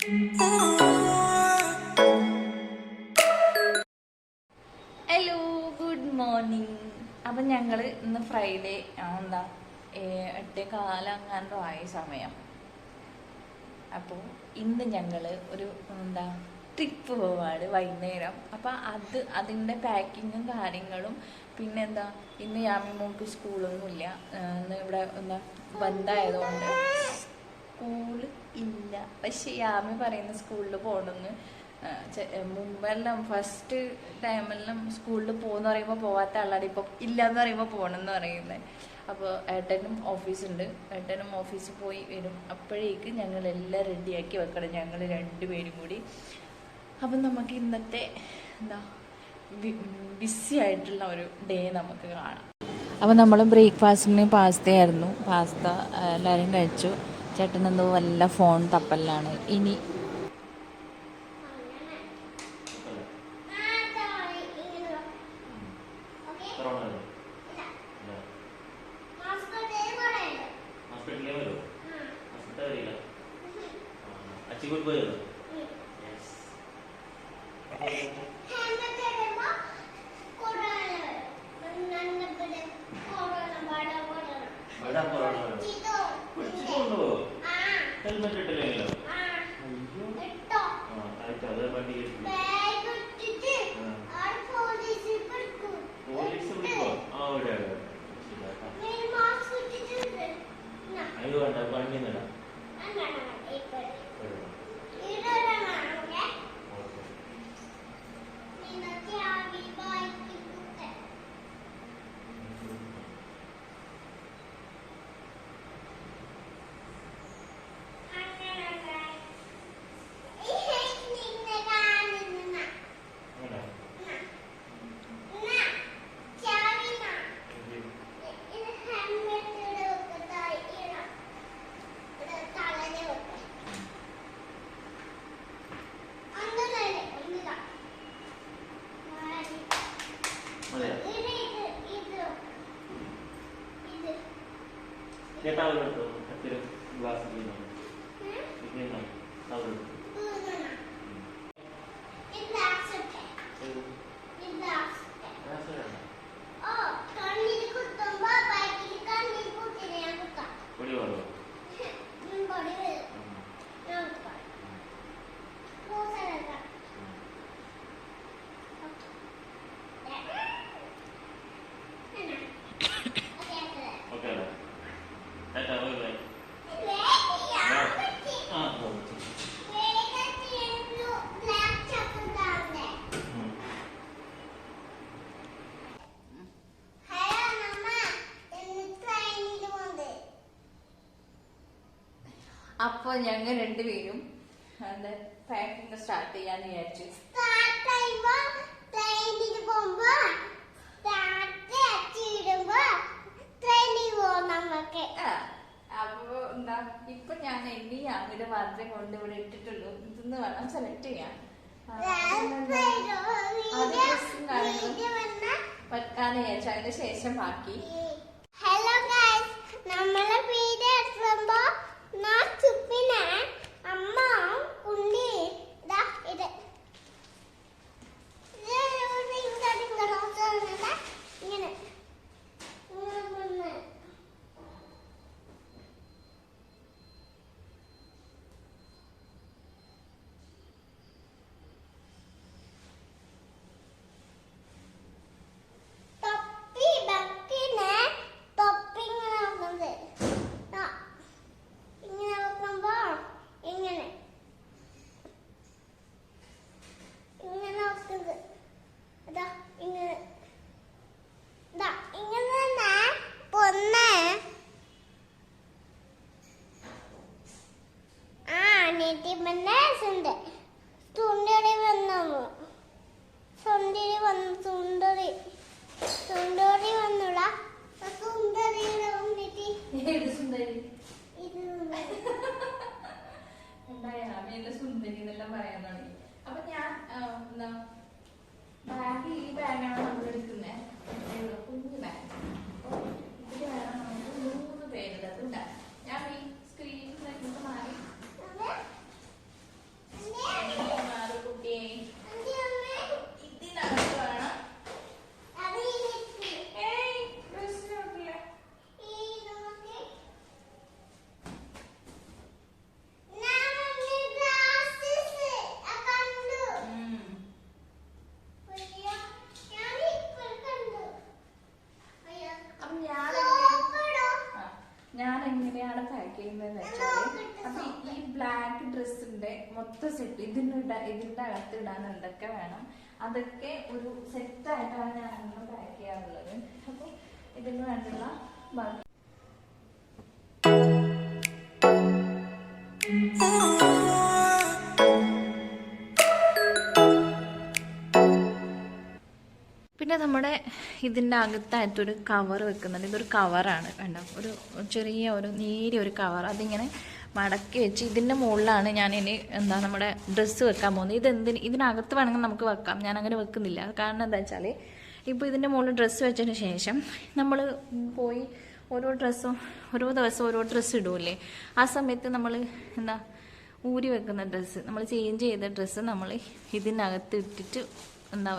Hello, good morning. അപ്പം ഞങ്ങൾ ഇന്ന് ഫ്രൈഡേ എന്താ 8:15 ആയ സമയം. അപ്പോൾ ഇന്ന് ഞങ്ങൾ ഒരു എന്താ ട്രിപ്പ് പോവാണ് വൈകുന്നേരം. അപ്പം അതിൻ്റെ പാക്കിങ്ങും കാര്യങ്ങളും പിന്നെന്താ ഇന്ന് യാമിമോൾക്ക് സ്കൂളൊന്നുമില്ല. ഇന്ന് ഇവിടെ എന്താ ബന്ധായതുകൊണ്ട് സ്കൂള് ഇല്ല. പക്ഷെ യാമി പറയുന്ന സ്കൂളിൽ പോകണമെന്ന്. മുമ്പെല്ലാം ഫസ്റ്റ് ടൈമെല്ലാം സ്കൂളിൽ പോകുന്ന പറയുമ്പോൾ പോകാത്ത ആളാണ് ഇപ്പം ഇല്ലയെന്ന് പറയുമ്പോൾ പോകണമെന്ന് പറയുന്നത്. അപ്പോൾ ഏട്ടനും ഓഫീസുണ്ട്, ഏട്ടനും ഓഫീസിൽ പോയി വരും. അപ്പോഴേക്ക് ഞങ്ങളെല്ലാം റെഡിയാക്കി വെക്കണം, ഞങ്ങൾ രണ്ടുപേരും കൂടി. അപ്പം നമുക്ക് ഇന്നത്തെ എന്താ ബിസി ആയിട്ടുള്ള ഒരു ഡേ നമുക്ക് കാണാം. അപ്പോൾ നമ്മൾ ബ്രേക്ക്ഫാസ്റ്റിന് പാസ്തയായിരുന്നു. പാസ്ത എല്ലാവരും കഴിച്ചു. ചേട്ടനെന്തോ വല്ല ഫോൺ തപ്പലിലാണ്. ഇനി ഹെൽമെറ്റ് ഇട്ടില്ലെങ്കിലോ? പോലീസ് വിളിക്കോ? അവിടെ അയ്യോ വേണ്ട, വണ്ടി നിടാം. ടവലെടുത്തോ? എത്ര ഗ്ലാസ് ക്ലീനാണ്? ടവലെടുത്തു. പൊടി വേണോ? അപ്പോൾ ഞങ്ങൾ രണ്ടുപേരും എന്താ പാക്കിങ് സ്റ്റാർട്ട് ചെയ്യാന്ന് വിചാരിച്ചു. അപ്പൊ എന്താ ഇപ്പൊ ഞാൻ എണ്ണി അങ്ങോട്ട് മാത്രമേ കൊണ്ട് ഇവിടെ ഇട്ടിട്ടുള്ളൂ. ഇതൊന്ന് വേണം സെലക്ട് ചെയ്യാൻ. വെക്കാന്ന് വിചാരിച്ചു. അതിന് ശേഷം ബാക്കി. ഹലോ ഗൈസ്, നമ്മളെ വീഡിയോ എടുക്കുമ്പോ അമ്മ ഉണ്ണി ഇത് ഇങ്ങനെ സുന്ദരി എന്നെല്ലാം പറയാൻ തുടങ്ങി. അപ്പൊ ഞാൻ എന്താ ബാഗ്, ഈ ബാഗാണ് നമ്മൾ എടുക്കുന്നത്, കുഞ്ഞു ബാഗ്. അപ്പൊ ഇതിൽ വേണം നമുക്ക് 3 പേരുള്ളത് ഉണ്ടാകും. ഞാൻ ഈ സ്ക്രീൻ മാറി ഡ്രസ്സിന്റെ മൊത്തം സെറ്റ് ഇതിന്റെ അകത്ത് ഇടാൻ എന്തൊക്കെ വേണം അതൊക്കെ ഒരു സെറ്റായിട്ടാണ് ഞാൻ അങ്ങനെ പാക്ക് ചെയ്യാറുള്ളത്. അപ്പോൾ ഇതിന് വേണ്ടിയുള്ള ബാക്കി പിന്നെ നമ്മുടെ ഇതിൻ്റെ അകത്തായിട്ടൊരു കവർ വെക്കുന്നുണ്ട്. ഇതൊരു കവറാണ്, വേണ്ട ഒരു ചെറിയ ഒരു നേരിയ ഒരു കവർ. അതിങ്ങനെ മടക്കി വെച്ച് ഇതിൻ്റെ മുകളിലാണ് ഞാൻ ഇനി നമ്മുടെ ഡ്രസ്സ് വെക്കാൻ പോകുന്നത്. ഇതിനകത്ത് വേണമെങ്കിൽ നമുക്ക് വെക്കാം, ഞാൻ അങ്ങനെ വെക്കുന്നില്ല. കാരണം എന്താ വെച്ചാൽ ഇപ്പോൾ ഇതിൻ്റെ മുകളിൽ ഡ്രസ്സ് വെച്ചതിന് ശേഷം നമ്മൾ പോയി ഓരോ ദിവസം ഓരോ ഡ്രസ്സ് ഇടൂല്ലേ, ആ സമയത്ത് നമ്മൾ ഊരി വെക്കുന്ന ഡ്രസ്സ്, നമ്മൾ ചേഞ്ച് ചെയ്ത ഡ്രസ്സ് നമ്മൾ ഇതിനകത്ത് ഇട്ടിട്ട്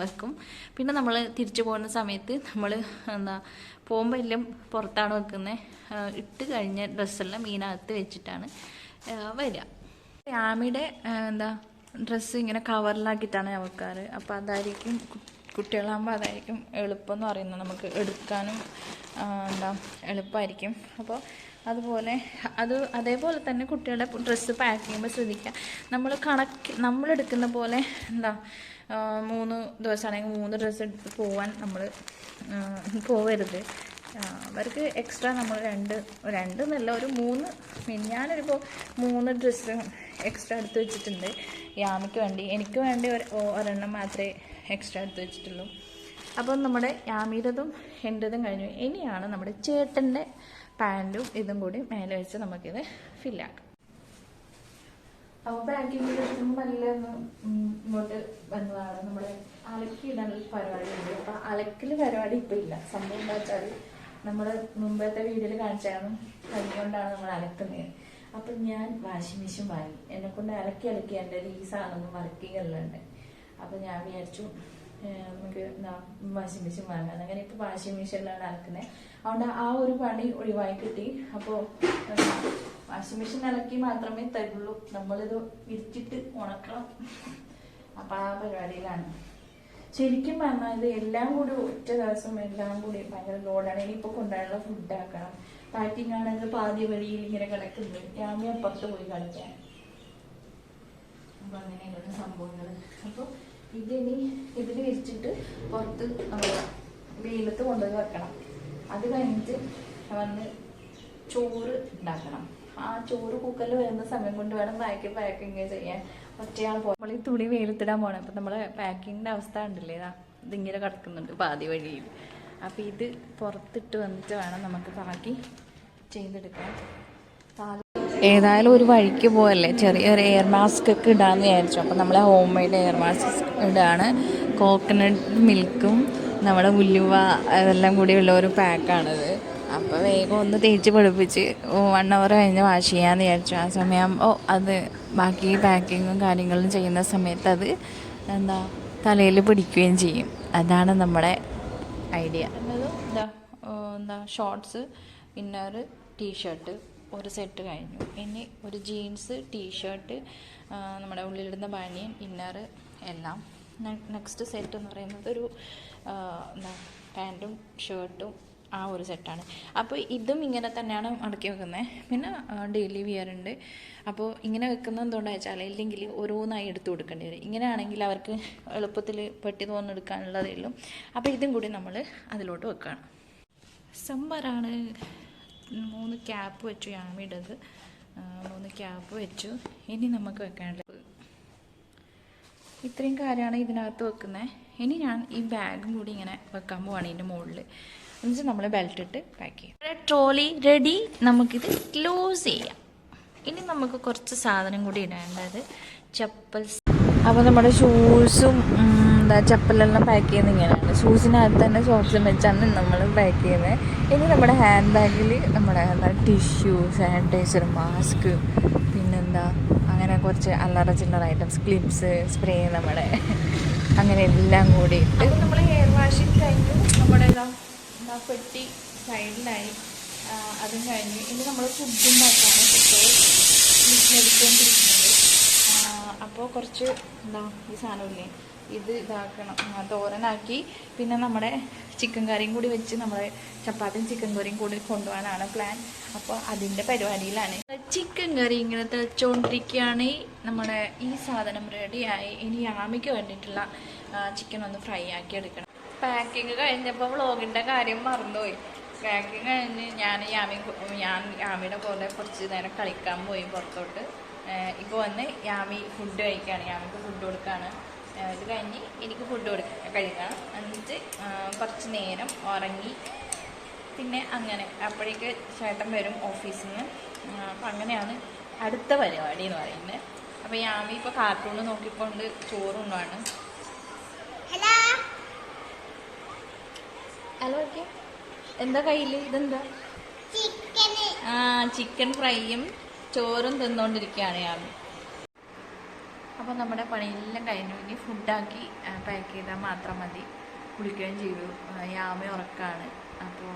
വെക്കും. പിന്നെ നമ്മൾ തിരിച്ചു പോകുന്ന സമയത്ത് നമ്മൾ പോകുമ്പോൾ എല്ലാം പുറത്താണ് വെക്കുന്നത്. ഇട്ട് കഴിഞ്ഞ ഡ്രസ്സെല്ലാം ഇതിനകത്ത് വെച്ചിട്ടാണ് വരിക. യാമിയുടെ ഡ്രസ്സ് ഇങ്ങനെ കവറിലാക്കിയിട്ടാണ് ഞാൻ വെക്കാറ്. അപ്പോൾ അതായിരിക്കും കുട്ടികളാകുമ്പോൾ അതായിരിക്കും എളുപ്പം എന്ന് പറയുന്നത്, നമുക്ക് എടുക്കാനും എളുപ്പമായിരിക്കും. അപ്പോൾ അതേപോലെ തന്നെ കുട്ടികളുടെ ഡ്രസ്സ് പാക്ക് ചെയ്യുമ്പോൾ ശ്രദ്ധിക്കുക, നമ്മളെടുക്കുന്ന പോലെ 3 ദിവസമാണെങ്കിൽ 3 ഡ്രസ്സ് എടുത്ത് പോവാൻ നമ്മൾ പോവരുത്. അവർക്ക് എക്സ്ട്രാ നമ്മൾ രണ്ടെന്നല്ല ഒരു 3, ഞാനൊരിപ്പോൾ 3 ഡ്രസ്സ് എക്സ്ട്രാ എടുത്ത് വെച്ചിട്ടുണ്ട് യാമിക്ക് വേണ്ടി. എനിക്ക് വേണ്ടി ഒരെണ്ണം മാത്രമേ എക്സ്ട്രാ എടുത്ത് വെച്ചിട്ടുള്ളൂ. അപ്പം നമ്മുടെ യാമിയുടേതും എൻ്റെതും കഴിഞ്ഞു. ഇനിയാണ് നമ്മുടെ ചേട്ടൻ്റെ പാൻറ്റും ഇതും കൂടി മേലെ വെച്ച് നമുക്കിത് ഫില്ലാക്കാം. അപ്പോൾ പാക്കിങ് നല്ല ഇങ്ങോട്ട് വന്നതാണ്. നമ്മുടെ അലക്കിയിടാനുള്ള പരിപാടിയുണ്ട്. അപ്പോൾ അലക്കൽ പരിപാടി ഇപ്പം ഇല്ല. സംഭവം എന്താ വെച്ചാൽ നമ്മൾ മുമ്പത്തെ വീഡിയോയിൽ കാണിച്ചായിരുന്നു കൈകൊണ്ടാണ് നമ്മൾ അലക്കുന്നത്. അപ്പം ഞാൻ വാഷിംഗ് മെഷീൻ വാങ്ങി. എന്നെക്കൊണ്ട് അലക്കി എൻ്റെ ഈ സാധനം വർക്കിംഗ് എല്ലാം ഉണ്ട്. അപ്പം ഞാൻ വിചാരിച്ചു നമുക്ക് വാഷിംഗ് മെഷീൻ വാങ്ങാൻ. അങ്ങനെ ഇപ്പോൾ വാഷിംഗ് മെഷീനിലാണ് അലക്കുന്നത്. അതുകൊണ്ട് ആ ഒരു പണി ഒഴിവായി കിട്ടി. അപ്പോൾ വാഷിംഗ് മെഷീൻ അലക്കി മാത്രമേ തരുള്ളൂ, നമ്മളിത് വിരിച്ചിട്ട് ഉണക്കണം. അപ്പം ആ പരിപാടിയിലാണ്. ശരിക്കും പറഞ്ഞാൽ ഇത് എല്ലാം കൂടി ഒറ്റ ദിവസം എല്ലാം കൂടി ഭയങ്കര ലോഡാണ്. ഇനിയിപ്പോൾ കൊണ്ടുപോയുള്ള ഫുഡ് ആക്കണം. പാക്കിംഗ് ആണെങ്കിൽ പാതി വഴിയിൽ ഇങ്ങനെ കിടക്കുന്നുണ്ട്. യാമി അപ്പുറത്ത് പോയി കളിക്കാൻ. അപ്പം അങ്ങനെയുള്ള സംഭവങ്ങൾ. അപ്പോൾ ഇതിൽ വിരിച്ചിട്ട് പുറത്ത് നമ്മൾ വെയിലത്ത് കൊണ്ടുപോയി വെക്കണം. അത് കഴിഞ്ഞിട്ട് വന്ന് ചോറ് ഉണ്ടാക്കണം. ആ ചോറ് കുക്കറിൽ വരുന്ന സമയം കൊണ്ട് വേണം പാക്കിങ് ചെയ്യാൻ. ഒറ്റയാൾ നമ്മൾ ഈ തുണി വെയിലത്തിടാൻ പോകണം. അപ്പം നമ്മളെ പാക്കിങ്ങിൻ്റെ അവസ്ഥ ഉണ്ടല്ലേ, ഇതിങ്ങനെ കിടക്കുന്നുണ്ട് പാതി വഴിയിൽ. അപ്പം ഇത് പുറത്തിട്ട് വന്നിട്ട് വേണം നമുക്ക് ബാക്കി ചെയ്തെടുക്കാൻ. ഏതായാലും ഒരു വഴിക്ക് പോകല്ലേ, ചെറിയൊരു എയർ മാസ്ക് ഒക്കെ ഇടാമെന്ന് വിചാരിച്ചു. അപ്പം നമ്മൾ ഹോം മെയ്ഡ് എയർ മാസ്ക് ഇടാണ്. കോക്കനട്ട് മിൽക്കും നമ്മുടെ ഉലുവ അതെല്ലാം കൂടിയുള്ള ഒരു പാക്കാണിത്. അപ്പോൾ വേഗം ഒന്ന് തേച്ച് പിടിപ്പിച്ച് 1 hour കഴിഞ്ഞ് വാഷ് ചെയ്യാമെന്ന് വിചാരിച്ചു. ആ സമയം അത് ബാക്കി പാക്കിങ്ങും കാര്യങ്ങളും ചെയ്യുന്ന സമയത്ത് അത് തലയിൽ പിടിക്കുകയും ചെയ്യും. അതാണ് നമ്മുടെ ഐഡിയ. ഷോർട്സ്, ഇന്നർ, ടീഷർട്ട് ഒരു സെറ്റ് കഴിഞ്ഞു. ഇനി ഒരു ജീൻസ്, ടീഷർട്ട്, നമ്മുടെ ഉള്ളിലിടുന്ന ബനിയൻ, ഇന്നർ എല്ലാം. നെക്സ്റ്റ് സെറ്റ് എന്ന് പറയുന്നത് ഒരു പാൻറ്റും ഷർട്ടും ആ ഒരു സെറ്റാണ്. അപ്പോൾ ഇതും ഇങ്ങനെ തന്നെയാണ് മടക്കി വെക്കുന്നത്. പിന്നെ ഡെയിലി വിയർ ഉണ്ട്. അപ്പോൾ ഇങ്ങനെ വെക്കുന്നത് എന്തുകൊണ്ടാണെന്ന് വെച്ചാൽ ഇല്ലെങ്കിൽ ഓരോന്നായി എടുത്തു കൊടുക്കേണ്ടി വരും. ഇങ്ങനെയാണെങ്കിൽ അവർക്ക് എളുപ്പത്തിൽ പെട്ടി തോന്നെടുക്കാനുള്ളതേ ഉള്ളൂ. അപ്പോൾ ഇതും കൂടി നമ്മൾ അതിലോട്ട് വെക്കുകയാണ്. സമ്മറാണ്. 3 ക്യാപ്പ് വെച്ചു യാമിയുടേത്. 3 ക്യാപ്പ് വെച്ചു. ഇനി നമുക്ക് വെക്കാനുള്ളത് ഇത്രയും കാര്യമാണ് ഇതിനകത്ത് വെക്കുന്നത്. ഇനി ഞാൻ ഈ ബാഗും കൂടി ഇങ്ങനെ വെക്കാൻ പോവാണ് ഇതിൻ്റെ മുകളിൽ. എന്നുവെച്ചാൽ നമ്മൾ ബെൽറ്റ് ഇട്ട് പാക്ക് ചെയ്യും. Trolley ready. നമുക്കിത് ക്ലോസ് ചെയ്യാം. ഇനി നമുക്ക് കുറച്ച് സാധനം കൂടി ഇടേണ്ടത് ചപ്പൽസ്. അപ്പോൾ നമ്മുടെ ഷൂസും ചപ്പലെല്ലാം പാക്ക് ചെയ്യുന്നത് ഇങ്ങനെയാണ്. ഷൂസിനകത്ത് തന്നെ സോക്സും വെച്ചാണ് നമ്മൾ പാക്ക് ചെയ്യുന്നത്. ഇനി നമ്മുടെ ഹാൻഡ് ബാഗിൽ നമ്മുടെ ടിഷ്യൂ, സാനിറ്റൈസർ, മാസ്ക്, അങ്ങനെ കുറച്ച് അല്ലറ ചില്ലറ ഐറ്റംസ്, ക്ലിപ്സ്, സ്പ്രേ, അങ്ങനെ എല്ലാം കൂടി ഇട്ട് നമ്മൾ ഹെയർ വാഷിങ് കഴിഞ്ഞു. നമ്മുടെ പെട്ടി സൈഡിലായി. അതും കഴിഞ്ഞു. ഇനി നമ്മൾ ഫുഡ് ഉണ്ടാക്കാണ് കുട്ടികൾ എടുത്തുകൊണ്ടിരിക്കുന്നത്. അപ്പോൾ കുറച്ച് ഈ സാധനമില്ലേ, ഇത് ഇതാക്കണം, തോരനാക്കി. പിന്നെ നമ്മുടെ ചിക്കൻ കറിയും കൂടി വെച്ച് നമ്മൾ ചപ്പാത്തിയും ചിക്കൻ കറിയും കൂടി കൊണ്ടുപോകാനാണ് പ്ലാൻ. അപ്പോൾ അതിൻ്റെ പരിപാടിയിലാണ്. ചിക്കൻ കറി ഇങ്ങനെ തിളച്ചുകൊണ്ടിരിക്കുകയാണ്. നമ്മുടെ ഈ സാധനം റെഡിയായി. ഇനി യാമിക്ക് വേണ്ടിയിട്ടുള്ള ചിക്കൻ ഒന്ന് ഫ്രൈ ആക്കി എടുക്കണം. പാക്കിങ് കഴിഞ്ഞപ്പോൾ വ്ളോഗിൻ്റെ കാര്യം മറന്നുപോയി. പാക്കിങ് കഴിഞ്ഞ് ഞാൻ യാമിയുടെ പോലെ കുറച്ച് നേരം കളിക്കാൻ പോയി പുറത്തോട്ട്. ഇപ്പോൾ വന്ന് യാമി ഫുഡ് കഴിക്കുകയാണ്. യാമിക്ക് ഫുഡ് കൊടുക്കുകയാണ്. ഇത് കഴിഞ്ഞ് എനിക്ക് ഫുഡ് കഴിക്കണം. എന്നിട്ട് കുറച്ച് നേരം ഉറങ്ങി. പിന്നെ അങ്ങനെ അപ്പോഴേക്ക് ചേട്ടൻ വരും ഓഫീസിൽ നിന്ന്. അപ്പം അങ്ങനെയാണ് അടുത്ത പരിപാടി എന്ന് പറയുന്നത്. അപ്പോൾ യാമി ഇപ്പോൾ കാർട്ടൂൺ നോക്കിക്കൊണ്ട് ചോറുണ്ടാണ്. ഹലോ ഓക്കെ, എന്താ കയ്യിൽ ഇതെന്താ? ചിക്കൻ ഫ്രൈയും ചോറും തിന്നുകൊണ്ടിരിക്കുകയാണ് യാമി. അപ്പോൾ നമ്മുടെ പണിയെല്ലാം കഴിഞ്ഞു. ഇനി ഫുഡാക്കി പാക്ക് ചെയ്താൽ മാത്രം മതി. കുളിക്കുകയും ചെയ്തു. യാമി ഉറക്കാണ്. അപ്പോൾ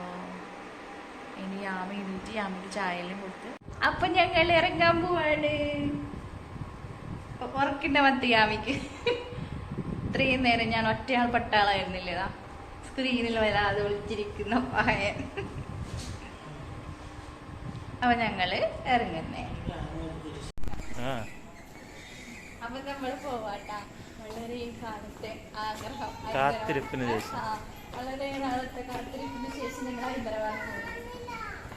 ഇനി യാമി എണീറ്റ് യാമിക്ക് ചായയെല്ലാം കൊടുത്ത് അപ്പം ഞങ്ങൾ ഇറങ്ങാൻ പോവാണ്. ഉറക്കിൻ്റെ മത്തി യാമിക്ക്. ഇത്രയും നേരം ഞാൻ ഒറ്റയാൾ പട്ടാളായിരുന്നില്ലേതാ സ്ക്രീനിൽ വരാതെ വിളിച്ചിരിക്കുന്ന പയ്യൻ. അപ്പൊ ഞങ്ങള് ഇറങ്ങുന്നേ. അപ്പൊ നമ്മൾ പോവാട്ടാ. വളരെ കാലത്തെ ആഗ്രഹം, വളരെ നാളത്തെ കാത്തിരിപ്പിന് ശേഷം ഞങ്ങൾ ഹൈദരാബാദ് പോകും.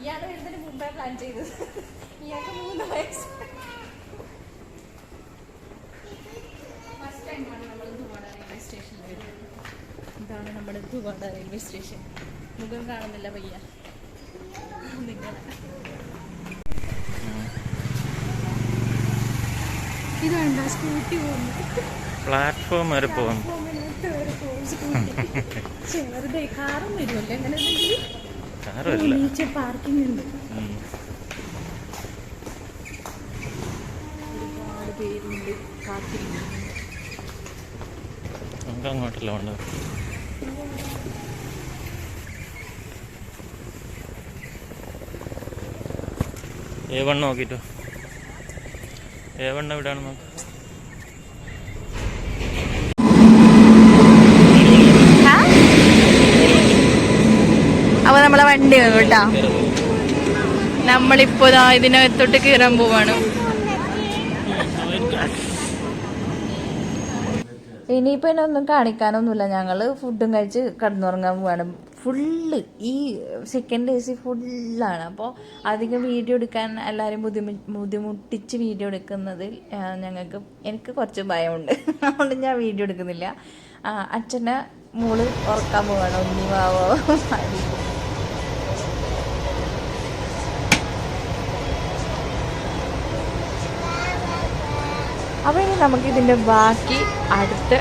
ഇയാള് വരുന്നതിന് മുമ്പേ പ്ലാൻ ചെയ്തത്. ഇയാൾക്ക് 3 വയസ്സ്. ഫസ്റ്റ് ടൈമാണ് നമ്മൾ ദുബാഡ റെയിൽവേ സ്റ്റേഷനിൽ വരുന്നത്. ഇതാണ് നമ്മുടെ ദുബാഡ റെയിൽവേ സ്റ്റേഷൻ. മുഖം കാണുന്നില്ല പയ്യ. ഇതാണ്ട സ്കൂട്ടി പോകുന്നത്. പ്ലാറ്റ്ഫോം വരെ പോകും. വെറുതെ കാറും വരുമല്ലേ അങ്ങനെ ബീച്ച് പാർക്കിംഗ് ഉണ്ട്. ഒരുപാട് പേരുണ്ട് കാത്തിരിക്കുന്നു. അങ്ങോട്ടല്ല ഉണ്ട്. A1 നോക്കിട്ടോ. A1 എവിടെയാണ് നോക്കാം. അപ്പൊ നമ്മളെ വണ്ടി കേട്ടാ. നമ്മളിപ്പോ ഇതിനകത്തോട്ട് കയറാൻ പോവാണ്. ഇനിയിപ്പോൾ ഒന്നും കാണിക്കാനൊന്നുമില്ല. ഞങ്ങൾ ഫുഡും കഴിച്ച് കിടന്നുറങ്ങാൻ പോവാണ്. ഫുള്ള് ഈ സെക്കൻഡ് AC ഫുള്ളാണ്. അപ്പോൾ അധികം വീഡിയോ എടുക്കാൻ എല്ലാവരും ബുദ്ധിമുട്ടിച്ച് വീഡിയോ എടുക്കുന്നതിൽ എനിക്ക് കുറച്ച് ഭയമുണ്ട്. അതുകൊണ്ട് ഞാൻ വീഡിയോ എടുക്കുന്നില്ല. അച്ഛൻ്റെ മോള് ഉറക്കാൻ പോവാണ്. ഒന്നിവാവോ മതി. അപ്പോൾ ഇനി നമുക്കിതിൻ്റെ ബാക്കി അടുത്ത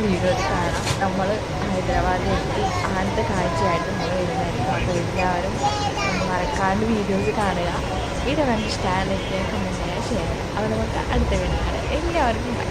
വീഡിയോയിൽ കാണാം. നമ്മൾ ഹൈദരാബാദിൽ എത്തി ആദ്യത്തെ കാഴ്ചയായിട്ട് നമ്മൾ വരുന്നതായിരിക്കും. അപ്പോൾ എല്ലാവരും മറക്കാണ്ട് വീഡിയോസ് കാണുക. വീഡിയോ കണ്ട് ഇഷ്ടമായാലും കമൻറ്റ് ചെയ്യുക, ഷെയർ ചെയ്യുക. അപ്പോൾ നമുക്ക് അടുത്ത വീഡിയോ കാണാം. എല്ലാവർക്കും ബൈ.